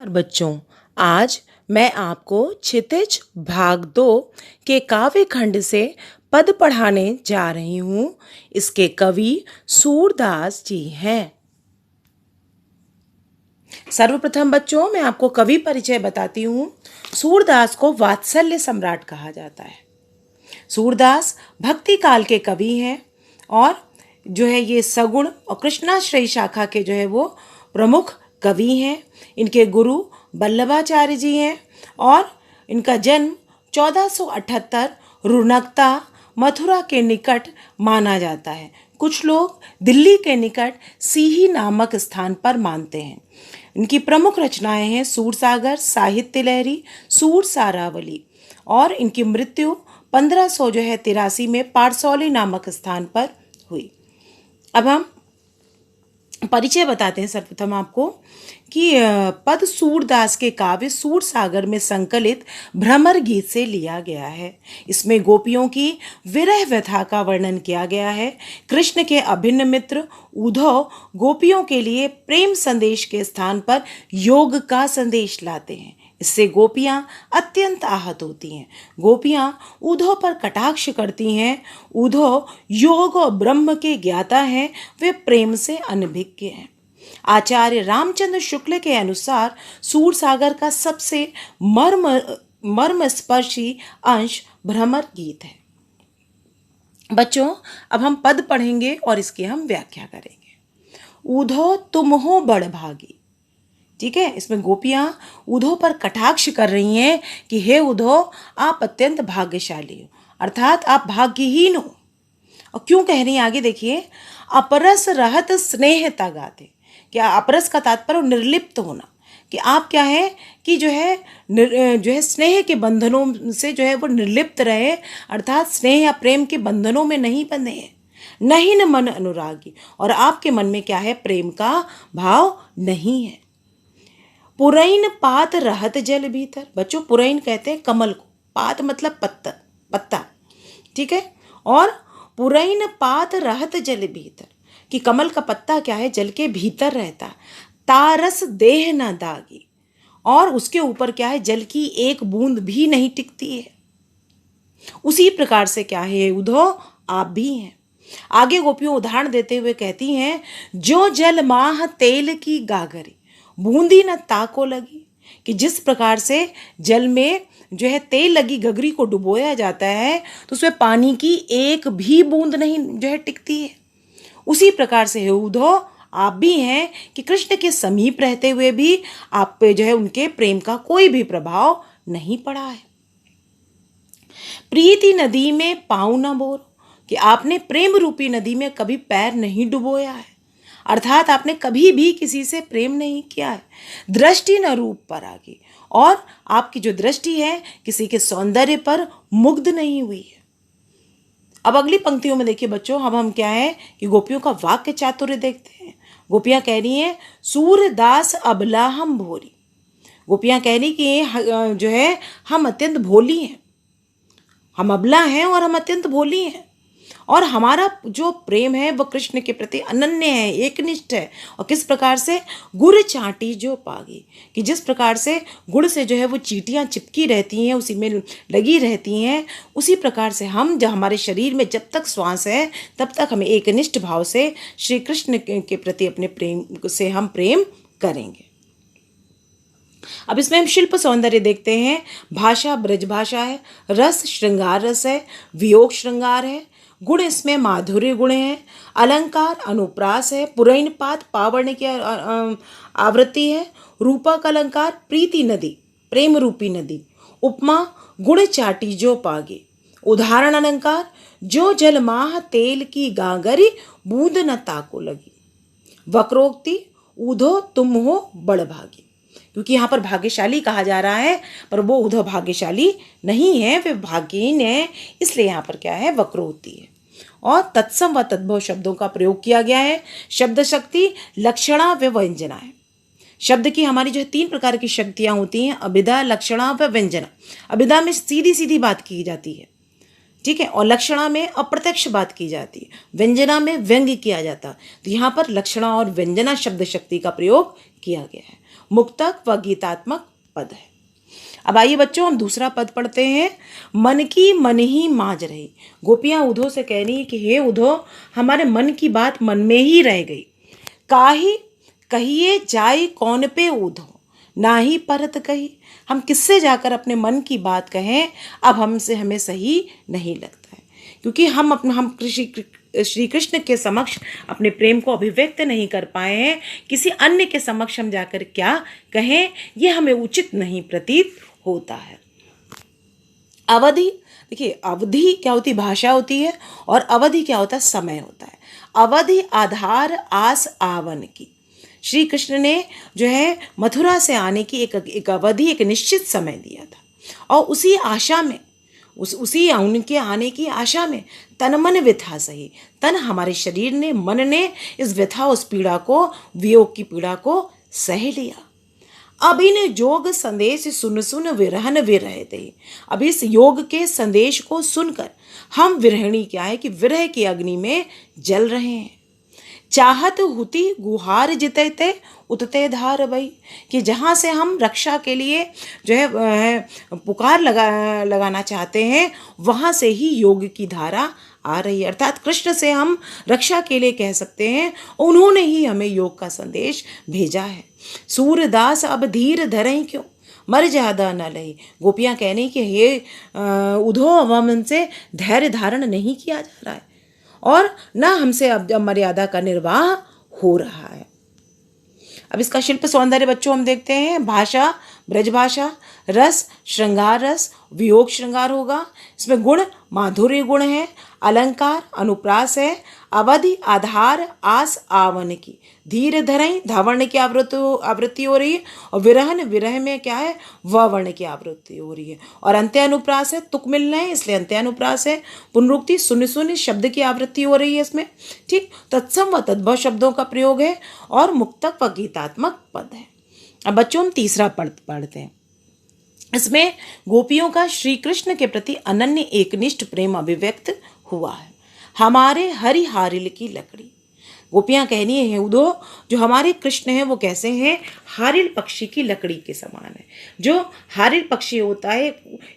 नमस्कार बच्चों। आज मैं आपको क्षितिज भाग 2 के काव्य खंड से पद पढ़ाने जा रही हूँ। इसके कवि सूरदास जी हैं। सर्वप्रथम बच्चों मैं आपको कवि परिचय बताती हूँ। सूरदास को वात्सल्य सम्राट कहा जाता है। सूरदास भक्ति काल के कवि हैं और जो है ये सगुण और कृष्णाश्रयी शाखा के जो है वो प्रमुख कवि हैं। इनके गुरु वल्लभाचार्य जी हैं और इनका जन्म 1478 रुणकता मथुरा के निकट माना जाता है। कुछ लोग दिल्ली के निकट सीही नामक स्थान पर मानते हैं। इनकी प्रमुख रचनाएं हैं सूरसागर, साहित्य लहरी, सूर सारावली और इनकी मृत्यु 1583 में पारसौली नामक स्थान पर हुई। अब हम परिचय बताते हैं सर्वप्रथम आपको कि पद सूरदास के काव्य सूरसागर में संकलित भ्रमर गीत से लिया गया है। इसमें गोपियों की विरह व्यथा का वर्णन किया गया है। कृष्ण के अभिन्न मित्र उद्धव गोपियों के लिए प्रेम संदेश के स्थान पर योग का संदेश लाते हैं। इससे गोपियां अत्यंत आहत होती हैं। गोपियां उद्धव पर कटाक्ष करती हैं। उद्धव योग और ब्रह्म के ज्ञाता हैं। वे प्रेम से अनभिज्ञ हैं। आचार्य रामचंद्र शुक्ल के अनुसार सूरसागर का सबसे मर्मस्पर्शी अंश भ्रमर गीत है। बच्चों अब हम पद पढ़ेंगे और इसकी हम व्याख्या करेंगे। उद्धव तुम हो बड़ भागी। ठीक है, इसमें गोपियां उद्धव पर कटाक्ष कर रही हैं कि हे उद्धव आप अत्यंत भाग्यशाली हो, अर्थात आप भाग्यहीन हो। और क्यों कह रही हैं आगे देखिए। अपरस रहत स्नेह तगाते। क्या अपरस का तात्पर्य निर्लिप्त होना, कि आप क्या है कि जो है स्नेह के बंधनों से जो है वो निर्लिप्त रहे, अर्थात स्नेह या प्रेम के बंधनों में नहीं बंधे हैं। नहीं न मन अनुरागी, और आपके मन में क्या है प्रेम का भाव नहीं है। पुरैन पात रहत जल भीतर। बच्चों पुरैन कहते हैं कमल को, पात मतलब पत्ता। ठीक है, और पुरैन पात रहत जल भीतर, कि कमल का पत्ता क्या है जल के भीतर रहता। तारस देह न दागी, और उसके ऊपर क्या है जल की एक बूंद भी नहीं टिकती है। उसी प्रकार से क्या है उद्धव आप भी हैं। आगे गोपियों उदाहरण देते हुए कहती हैं, जो जल माह तेल की गागरी बूंदी न ताको लगी, कि जिस प्रकार से जल में जो है तेल लगी गगरी को डुबोया जाता है तो उसमें पानी की एक भी बूंद नहीं जो है टिकती है। उसी प्रकार से है उद्धव आप भी हैं कि कृष्ण के समीप रहते हुए भी आप पे जो है उनके प्रेम का कोई भी प्रभाव नहीं पड़ा है। प्रीति नदी में पाँव न बोरो, कि आपने प्रेम रूपी नदी में कभी पैर नहीं डुबोया है, अर्थात आपने कभी भी किसी से प्रेम नहीं किया है। दृष्टि न रूप पर आगी, और आपकी जो दृष्टि है किसी के सौंदर्य पर मुग्ध नहीं हुई है। अब अगली पंक्तियों में देखिए बच्चों, अब हम क्या है कि गोपियों का वाक्य चातुर्य देखते हैं। गोपियां कह रही हैं सूरदास अबला हम भोरी। गोपियां कह रही कि जो है हम अत्यंत भोली हैं, हम अबला हैं और हम अत्यंत भोली हैं, और हमारा जो प्रेम है वह कृष्ण के प्रति अनन्य है, एकनिष्ठ है। और किस प्रकार से गुड़ चाटी जो पागी, कि जिस प्रकार से गुड़ से जो है वो चींटियाँ चिपकी रहती हैं, उसी में लगी रहती हैं, उसी प्रकार से हम जब हमारे शरीर में जब तक श्वास है तब तक हमें एकनिष्ठ भाव से श्री कृष्ण के प्रति अपने प्रेम से हम प्रेम करेंगे। अब इसमें हम शिल्प सौंदर्य देखते हैं। भाषा ब्रज भाषा है, रस श्रृंगार रस है, वियोग श्रृंगार है, गुण इसमें माधुर्य गुण है, अलंकार अनुप्रास है, पुरैन पात पावर्ण की आवृत्ति है, रूपक अलंकार प्रीति नदी प्रेम रूपी नदी, उपमा गुण चाटी जो पागे, उदाहरण अलंकार जो जल माह तेल की गागरी बूंद न ताको लगी, वक्रोक्ति उद्धव तुम हो बड़ भागी, क्योंकि यहाँ पर भाग्यशाली कहा जा रहा है पर वो उद्धव भाग्यशाली नहीं है, वे भाग्यहीन है, इसलिए यहाँ पर क्या है वक्रोक्ति है। और तत्सम व तद्भव शब्दों का प्रयोग किया गया है। शब्द शक्ति लक्षणा व व्यंजना है। शब्द की हमारी जो है 3 प्रकार की शक्तियाँ होती हैं, अभिधा लक्षणा व व्यंजना। अभिधा में सीधी सीधी बात की जाती है, ठीक है, और लक्षणा में अप्रत्यक्ष बात की जाती है, व्यंजना में व्यंग्य किया जाता। तो यहाँ पर लक्षणा और व्यंजना शब्द शक्ति का प्रयोग किया गया है। मुक्तक व गीतात्मक पद है। अब आइए बच्चों हम दूसरा पद पढ़ते हैं। मन की मन ही माज रही। गोपियां उधो से कह रही कि हे उधो, हमारे मन की बात मन में ही रह गई। काहि कहिए जाई कौन पे उधो, ना ही परत कही। हम किससे जाकर अपने मन की बात कहें, अब हमें सही नहीं लगता है, क्योंकि हम श्री कृष्ण के समक्ष अपने प्रेम को अभिव्यक्त नहीं कर पाए हैं। किसी अन्य के समक्ष हम जाकर क्या कहें, यह हमें उचित नहीं प्रतीत होता है। अवधि, देखिए अवधि क्या होती, भाषा होती है, और अवधि क्या होता है, समय होता है। अवधि आधार आस आवन की। श्री कृष्ण ने जो है मथुरा से आने की एक अवधि, एक निश्चित समय दिया था, और उसी आशा में उसी उनके आने की आशा में तन मन व्यथा सही। तन हमारे शरीर ने, मन ने इस व्यथा, उस पीड़ा को, वियोग की पीड़ा को सह लिया। अब इन जोग संदेश सुन सुन विरहन विरह दे। अब इस योग के संदेश को सुनकर हम विरहिणी क्या है कि विरह की अग्नि में जल रहे हैं। चाहत हुती गुहार जितते उतते धार बई, कि जहाँ से हम रक्षा के लिए जो है पुकार लगाना चाहते हैं, वहाँ से ही योग की धारा आ रही है। अर्थात कृष्ण से हम रक्षा के लिए कह सकते हैं, उन्होंने ही हमें योग का संदेश भेजा है। सूरदास अब धीर धरें क्यों, मर ज्यादा न लही। गोपियाँ कहने कि हे उधो, अब हमसे धैर्य धारण नहीं किया जा रहा है, और ना हमसे अब मर्यादा का निर्वाह हो रहा है। अब इसका शिल्प सौंदर्य बच्चों हम देखते हैं। भाषा ब्रज भाषा, रस श्रृंगार रस, वियोग श्रृंगार होगा। इसमें गुण माधुर्य गुण है, अलंकार अनुप्रास है, अवधि आधार आस आवन की, धीर धरई धावर्ण की आवृत्ति हो रही है, और विरहन विरह में क्या है, वर्ण की आवृत्ति हो रही है, और अंत्य अनुप्रास है, तुक मिलना है इसलिए अंत्य अनुप्रास है। पुनरुक्ति शून्य शून्य शब्द की आवृत्ति हो रही है इसमें, ठीक। तत्सम व तद्भव शब्दों का प्रयोग है, और मुक्तक व गीतात्मक पद है। अब बच्चों हम तीसरा पढ़ते हैं। इसमें गोपियों का श्री कृष्ण के प्रति अनन्य एकनिष्ठ प्रेम अभिव्यक्त हुआ है। हमारे हरि हारिल की लकड़ी। गोपियाँ कहनी है उदो, जो हमारे कृष्ण हैं वो कैसे हैं, हारिल पक्षी की लकड़ी के समान है। जो हारिल पक्षी होता है,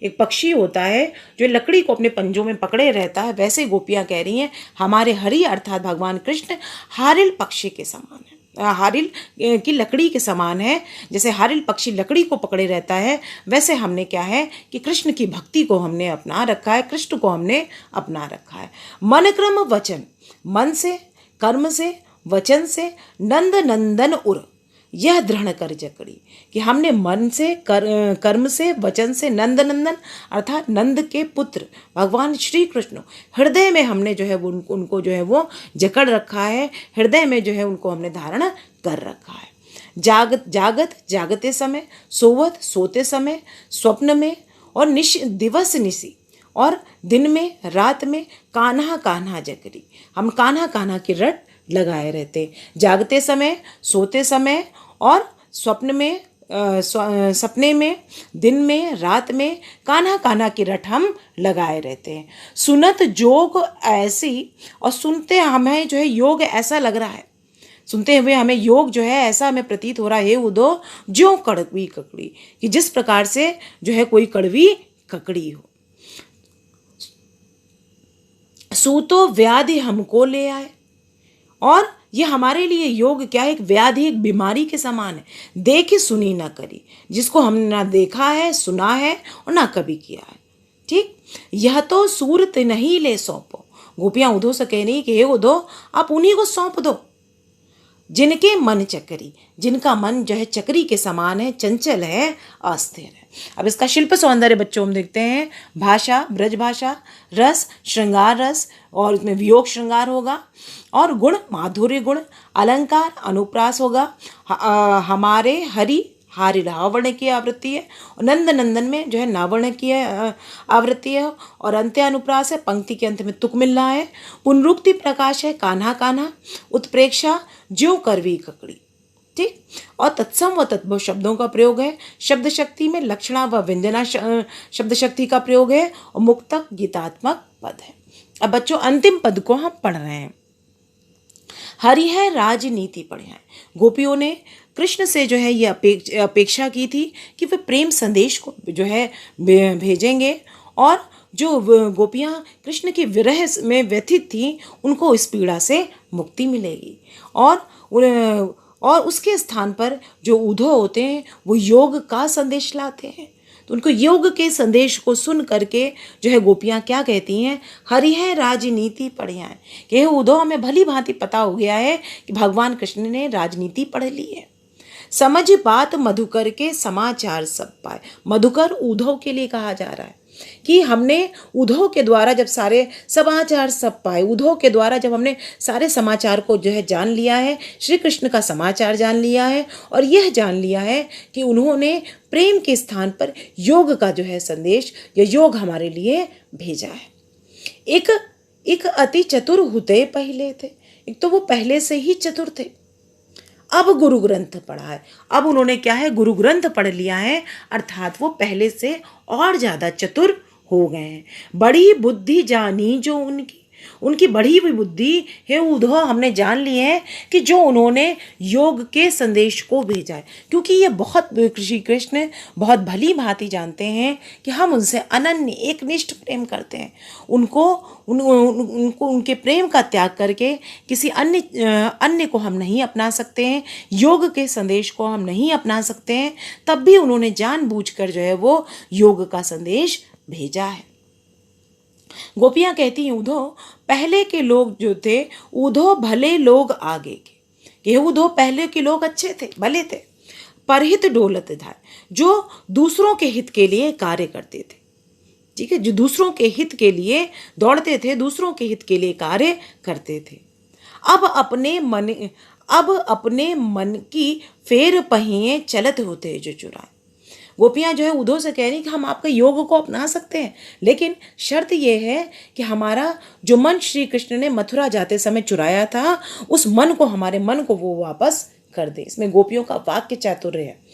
एक पक्षी होता है जो लकड़ी को अपने पंजों में पकड़े रहता है, वैसे गोपियाँ कह रही हैं हमारे हरि अर्थात भगवान कृष्ण हारिल पक्षी के समान है, हारिल की लकड़ी के समान है। जैसे हारिल पक्षी लकड़ी को पकड़े रहता है, वैसे हमने क्या है कि कृष्ण की भक्ति को हमने अपना रखा है, कृष्ण को हमने अपना रखा है। मन क्रम वचन, मन से, कर्म से, वचन से, नंद नंदन उर, यह दृढ़ कर जकड़ी, कि हमने मन से, कर्म से, वचन से, नंद नंदन अर्थात नंद के पुत्र भगवान श्री कृष्ण हृदय में हमने जो है वो उनको जो है वो जकड़ रखा है, हृदय में जो है उनको हमने धारण कर रखा है। जागत जागते समय, सोवत सोते समय, स्वप्न में, और दिवस निशी, और दिन में रात में, कान्हा कान्हा जकरी, हम कान्हा कान्हा की रट लगाए रहते। जागते समय, सोते समय, और स्वप्न में, सपने में, दिन में, रात में, कान्हा कान्हा की रट हम लगाए रहते हैं। सुनत जोग ऐसी, और सुनते हमें जो है योग ऐसा लग रहा है, सुनते हुए हमें योग जो है ऐसा हमें प्रतीत हो रहा है उदो, जो कड़वी ककड़ी, कि जिस प्रकार से जो है कोई कड़वी ककड़ी हो। सूतो व्याधि हमको ले आए, और ये हमारे लिए योग क्या है, एक व्याधि, एक बीमारी के समान है। देखी सुनी ना करी, जिसको हमने ना देखा है, सुना है, और ना कभी किया है, ठीक। यह तो सूरत नहीं ले सौंपो। गोपियां उधो से कह रही कि हे उधो, आप उन्हीं को सौंप दो जिनके मन चक्री, जिनका मन जो है चक्री के समान है, चंचल है, अस्थिर है। अब इसका शिल्प सौंदर्य बच्चों हम देखते हैं। भाषा ब्रज भाषा, रस श्रृंगार रस, और इसमें वियोग श्रृंगार होगा, और गुण माधुर्य गुण, अलंकार अनुप्रास होगा। हमारे हरि हारिल हावर्ण की आवृत्ति है, और नंद नंदन में जो है नावर्ण की आवृत्ति है, और अंत्य अनुप्रास है, पंक्ति के अंत में तुक मिल रहा है। पुनरुक्ति प्रकाश है, कान्हा कान्हा, उत्प्रेक्षा ज्यों करवी ककड़ी, ठीक। और तत्सम व तद्भव शब्दों का प्रयोग है। शब्द शक्ति में लक्षणा व व्यंजना शब्द शक्ति का प्रयोग है, और मुक्तक गीतात्मक पद है। अब बच्चों अंतिम पद को हम पढ़ रहे हैं। हरि है राजनीति पढ़े हैं। गोपियों ने कृष्ण से जो है ये अपेक्षा की थी कि वे प्रेम संदेश को जो है भेजेंगे, और जो गोपियाँ कृष्ण के विरह में व्यथित थी उनको इस पीड़ा से मुक्ति मिलेगी। और उसके स्थान पर जो उद्धव होते हैं वो योग का संदेश लाते हैं। तो उनको योग के संदेश को सुन करके जो है गोपियाँ क्या कहती हैं, हरि है राजनीति पढ़िया है, कि उद्धव हमें भली भांति पता हो गया है कि भगवान कृष्ण ने राजनीति पढ़ ली है। समझ बात मधुकर के समाचार सब पाए। मधुकर उद्धव के लिए कहा जा रहा है कि हमने उद्धव के द्वारा जब सारे समाचार सब पाए, उद्धव के द्वारा जब हमने सारे समाचार को जो है जान लिया है, श्री कृष्ण का समाचार जान लिया है, और यह जान लिया है कि उन्होंने प्रेम के स्थान पर योग का जो है संदेश या योग हमारे लिए भेजा है। एक अति चतुर हुते पहले थे। एक तो वो पहले से ही चतुर थे, अब गुरु ग्रंथ पढ़ा है। अब उन्होंने क्या है, गुरु ग्रंथ पढ़ लिया है, अर्थात वो पहले से और ज़्यादा चतुर हो गए हैं। बड़ी बुद्धि जानी जो उनकी बढ़ी हुई बुद्धि है उद्धव हमने जान ली है कि जो उन्होंने योग के संदेश को भेजा है, क्योंकि ये बहुत श्री कृष्ण बहुत भली भांति जानते हैं कि हम उनसे अनन्य एकनिष्ठ प्रेम करते हैं। उनको उनके प्रेम का त्याग करके किसी अन्य को हम नहीं अपना सकते हैं, योग के संदेश को हम नहीं अपना सकते हैं। तब भी उन्होंने जानबूझकर जो है वो योग का संदेश भेजा है। गोपियाँ कहती हैं उद्धव पहले के लोग जो थे, उद्धव भले लोग आगे के, कि उद्धव पहले के लोग अच्छे थे, भले थे, परहित डोलत धाय, जो दूसरों के हित के लिए कार्य करते थे। ठीक है, जो दूसरों के हित के लिए दौड़ते थे, दूसरों के हित के लिए कार्य करते थे। अब अपने मन की फेर पहिए चलत होते जो चुराए। गोपियाँ जो है उद्धव से कह रही कि हम आपके योग को अपना सकते हैं, लेकिन शर्त यह है कि हमारा जो मन श्री कृष्ण ने मथुरा जाते समय चुराया था, उस मन को, हमारे मन को वो वापस कर दे। इसमें गोपियों का वाक्य चातुर्य है।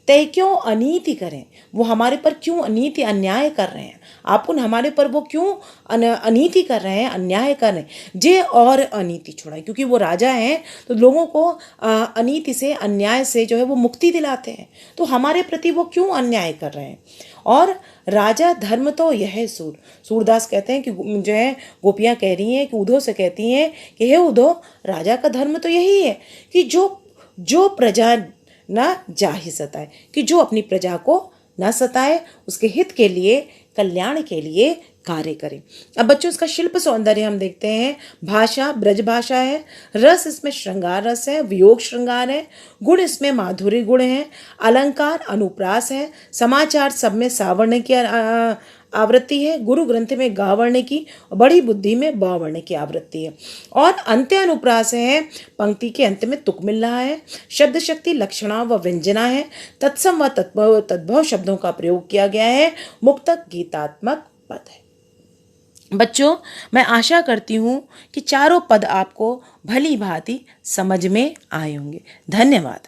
तय क्यों अनीति करें, वो हमारे पर क्यों अनीति अन्याय कर रहे हैं, आप हमारे पर वो क्यों अनीति कर रहे हैं, अन्याय कर रहे हैं। जे और अनीति छुड़ाए, क्योंकि वो राजा हैं तो लोगों को अनीति से, अन्याय से जो है वो मुक्ति दिलाते हैं, तो हमारे प्रति वो क्यों अन्याय कर रहे हैं। और राजा धर्म तो यह सूरदास कहते हैं कि जो है गोपियाँ कह रही हैं कि उद्धव से कहती हैं कि हे उद्धव, राजा का धर्म तो यही है कि जो प्रजा ना जाहि सताए, कि जो अपनी प्रजा को ना सताए, उसके हित के लिए, कल्याण के लिए कार्य करें। अब बच्चों इसका शिल्प सौंदर्य हम देखते हैं। भाषा ब्रज भाषा है, रस इसमें श्रृंगार रस है, वियोग श्रृंगार है, गुण इसमें माधुर्य गुण है, अलंकार अनुप्रास है, समाचार सब में सावर्ण की आवृत्ति है, गुरु ग्रंथ में गावर्ण की, बड़ी बुद्धि में बावर्ण की आवृत्ति है, और अंत्य अनुप्रास है, पंक्ति के अंत में तुक मिल रहा है, शब्द शक्ति लक्षणा व व्यंजना है, तत्सम व तद्भव शब्दों का प्रयोग किया गया है, मुक्तक गीतात्मक पद है। बच्चों, मैं आशा करती हूँ कि चारों पद आपको भली भांति समझ में आए होंगे। धन्यवाद।